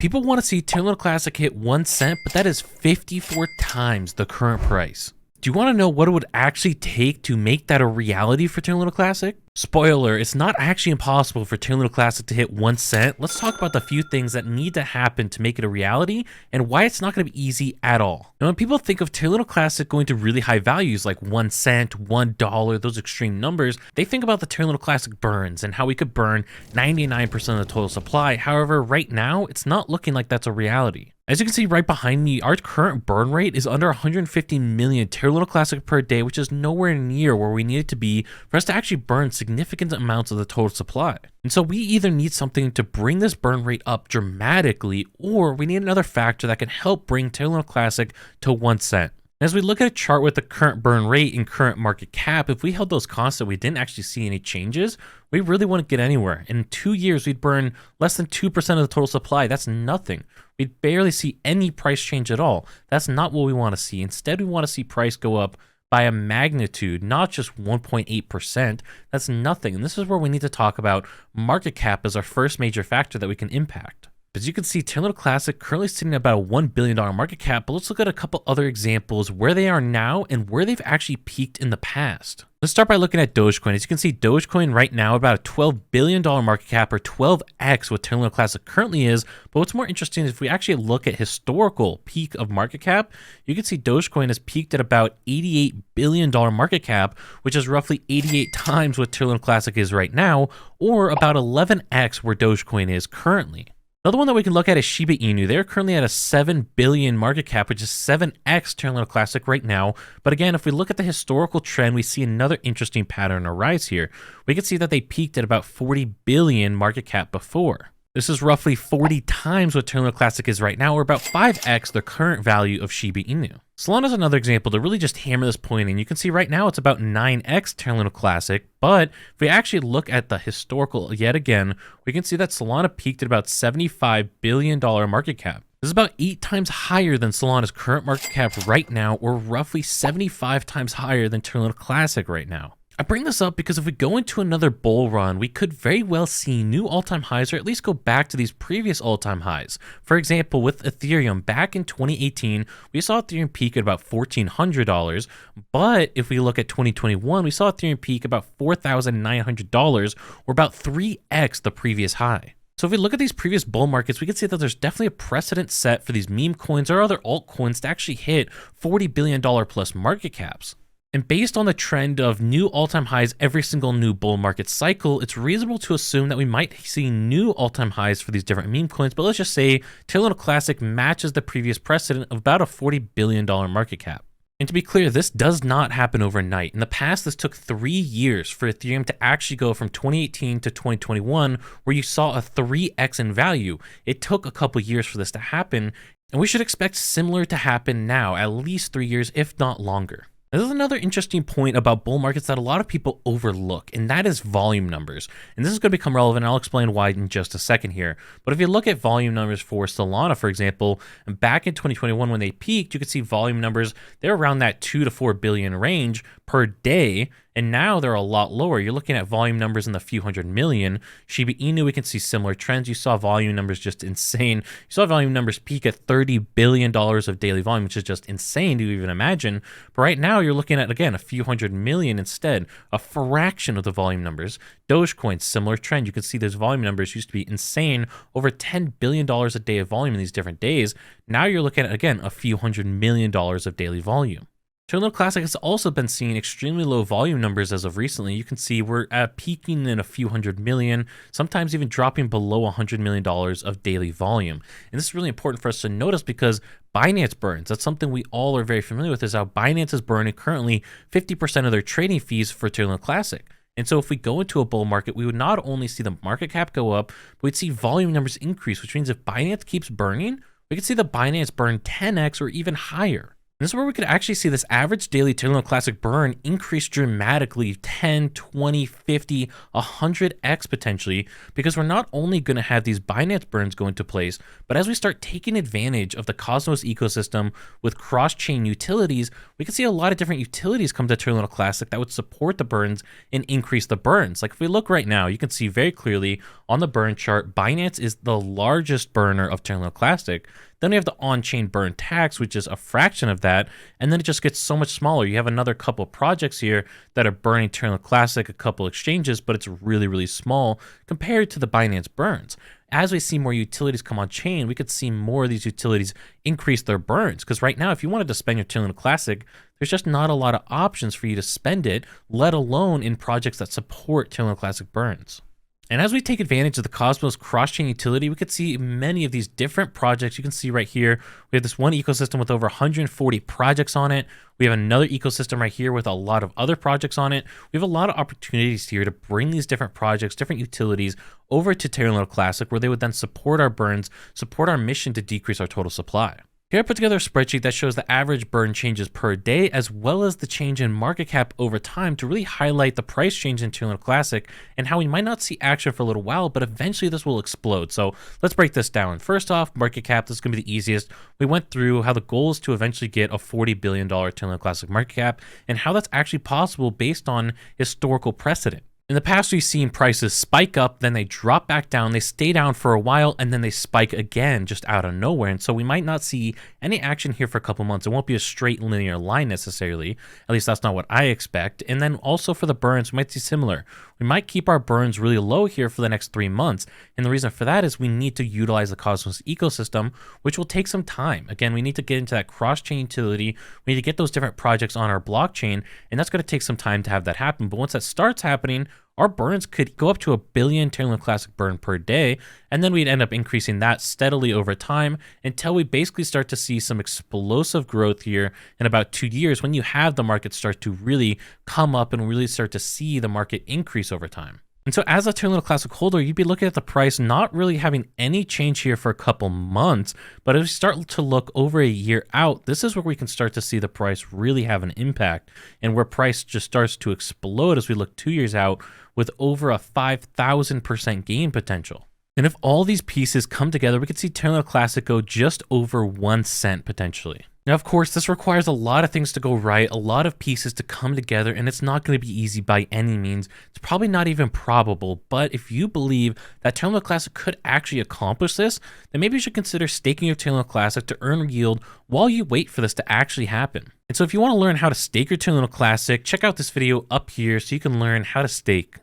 People want to see Terra Luna Classic hit 1 cent, but that is 54 times the current price. Do you want to know what it would actually take to make that a reality for Terra Luna Classic? Spoiler, it's not actually impossible for Terra Luna Classic to hit 1 cent. Let's talk about the few things that need to happen to make it a reality and why it's not going to be easy at all. Now, when people think of Terra Luna Classic going to really high values like 1 cent, $1, those extreme numbers, they think about the Terra Luna Classic burns and how we could burn 99% of the total supply. However, right now, it's not looking like that's a reality. As you can see right behind me, our current burn rate is under 150 million Terra Luna Classic per day, which is nowhere near where we need it to be for us to actually burn significant amounts of the total supply. And so we either need something to bring this burn rate up dramatically, or we need another factor that can help bring Terra Luna Classic to 1 cent. As we look at a chart with the current burn rate and current market cap, if we held those constant, we didn't actually see any changes, we really wouldn't get anywhere. In 2 years, we'd burn less than 2% of the total supply. That's nothing. We'd barely see any price change at all. That's not what we want to see. Instead, we want to see price go up by a magnitude, not just 1.8%. That's nothing. And this is where we need to talk about market cap as our first major factor that we can impact. As you can see, Terra Luna Classic currently sitting at about a $1 billion market cap, but let's look at a couple other examples where they are now and where they've actually peaked in the past. Let's start by looking at Dogecoin. As you can see, Dogecoin right now about a $12 billion market cap, or 12x what Terra Luna Classic currently is. But what's more interesting is if we actually look at historical peak of market cap, you can see Dogecoin has peaked at about $88 billion market cap, which is roughly 88 times what Terra Luna Classic is right now, or about 11x where Dogecoin is currently. Another one that we can look at is Shiba Inu. They're currently at a 7 billion market cap, which is 7x Terra Luna Classic right now. But again, if we look at the historical trend, we see another interesting pattern arise here. We can see that they peaked at about 40 billion market cap before. This is roughly 40 times what Terra Luna Classic is right now, or about 5x the current value of Shiba Inu. Solana is another example to really just hammer this point in. You can see right now it's about 9x Terra Luna Classic, but if we actually look at the historical yet again, we can see that Solana peaked at about $75 billion market cap. This is about 8 times higher than Solana's current market cap right now, or roughly 75 times higher than Terra Luna Classic right now. I bring this up because if we go into another bull run, we could very well see new all-time highs, or at least go back to these previous all-time highs. For example, with Ethereum, back in 2018, we saw Ethereum peak at about $1,400, but if we look at 2021, we saw Ethereum peak about $4,900, or about 3x the previous high. So if we look at these previous bull markets, we can see that there's definitely a precedent set for these meme coins or other altcoins to actually hit $40 billion plus market caps. And based on the trend of new all-time highs every single new bull market cycle, it's reasonable to assume that we might see new all-time highs for these different meme coins. But let's just say Terra Luna Classic matches the previous precedent of about a $40 billion market cap. And to be clear, this does not happen overnight. In the past, this took 3 years for Ethereum to actually go from 2018 to 2021, where you saw a 3x in value. It took a couple years for this to happen, and we should expect similar to happen now, at least 3 years, if not longer. This is another interesting point about bull markets that a lot of people overlook, and that is volume numbers. And this is going to become relevant, and I'll explain why in just a second here. But if you look at volume numbers for Solana, for example, back in 2021 when they peaked, you could see volume numbers, they're around that 2 to 4 billion range per day. And now they're a lot lower. You're looking at volume numbers in the few hundred million. Shiba Inu, we can see similar trends. You saw volume numbers just insane. You saw volume numbers peak at $30 billion of daily volume, which is just insane to even imagine. But right now you're looking at, again, a few hundred million instead, a fraction of the volume numbers. Dogecoin, similar trend. You can see those volume numbers used to be insane, over $10 billion a day of volume in these different days. Now you're looking at, again, a few $100 million of daily volume. Terra Luna Classic has also been seeing extremely low volume numbers as of recently. You can see we're at peaking in a few hundred million, sometimes even dropping below $100 million of daily volume. And this is really important for us to notice because Binance burns. That's something we all are very familiar with, is how Binance is burning currently 50% of their trading fees for Terra Luna Classic. And so if we go into a bull market, we would not only see the market cap go up, but we'd see volume numbers increase, which means if Binance keeps burning, we could see the Binance burn 10x or even higher. This is where we could actually see this average daily Terra Luna Classic burn increase dramatically 10, 20, 50, 100x potentially, because we're not only going to have these Binance burns go into place, but as we start taking advantage of the Cosmos ecosystem with cross-chain utilities, we can see a lot of different utilities come to Terra Luna Classic that would support the burns and increase the burns. Like if we look right now, you can see very clearly on the burn chart, Binance is the largest burner of Terra Luna Classic. Then we have the on-chain burn tax, which is a fraction of that, and then it just gets so much smaller. You have another couple projects here that are burning Terra Luna Classic, a couple exchanges, but it's really, really small compared to the Binance burns. As we see more utilities come on chain, we could see more of these utilities increase their burns. Because right now, if you wanted to spend your Terra Luna Classic, there's just not a lot of options for you to spend it, let alone in projects that support Terra Luna Classic burns. And as we take advantage of the Cosmos cross-chain utility, we could see many of these different projects. You can see right here, we have this one ecosystem with over 140 projects on it. We have another ecosystem right here with a lot of other projects on it. We have a lot of opportunities here to bring these different projects, different utilities over to Terra Luna Classic, where they would then support our burns, support our mission to decrease our total supply. Here I put together a spreadsheet that shows the average burn changes per day, as well as the change in market cap over time to really highlight the price change in Terra Luna Classic and how we might not see action for a little while, but eventually this will explode. So let's break this down. First off, market cap, this is going to be the easiest. We went through how the goal is to eventually get a $40 billion Terra Luna Classic market cap and how that's actually possible based on historical precedent. In the past, we've seen prices spike up, then they drop back down, they stay down for a while, and then they spike again just out of nowhere. And so we might not see any action here for a couple months. It won't be a straight linear line necessarily. At least that's not what I expect. And then also for the burns, we might see similar. We might keep our burns really low here for the next 3 months. And the reason for that is we need to utilize the Cosmos ecosystem, which will take some time. Again, we need to get into that cross-chain utility. We need to get those different projects on our blockchain, and that's going to take some time to have that happen. But once that starts happening, our burns could go up to 1 billion Terra Luna Classic burn per day, and then we'd end up increasing that steadily over time until we basically start to see some explosive growth here in about 2 years, when you have the market start to really come up and really start to see the market increase over time. And so as a Terra Luna Classic holder, you'd be looking at the price not really having any change here for a couple months, but as we start to look over a year out, this is where we can start to see the price really have an impact, and where price just starts to explode as we look 2 years out with over a 5,000% gain potential. And if all these pieces come together, we could see Terra Luna Classic go just over 1 cent potentially. Now, of course, this requires a lot of things to go right, a lot of pieces to come together, and it's not going to be easy by any means. It's probably not even probable, but if you believe that Terra Luna Classic could actually accomplish this, then maybe you should consider staking your Terra Luna Classic to earn yield while you wait for this to actually happen. And so if you want to learn how to stake your Terra Luna Classic, check out this video up here so you can learn how to stake.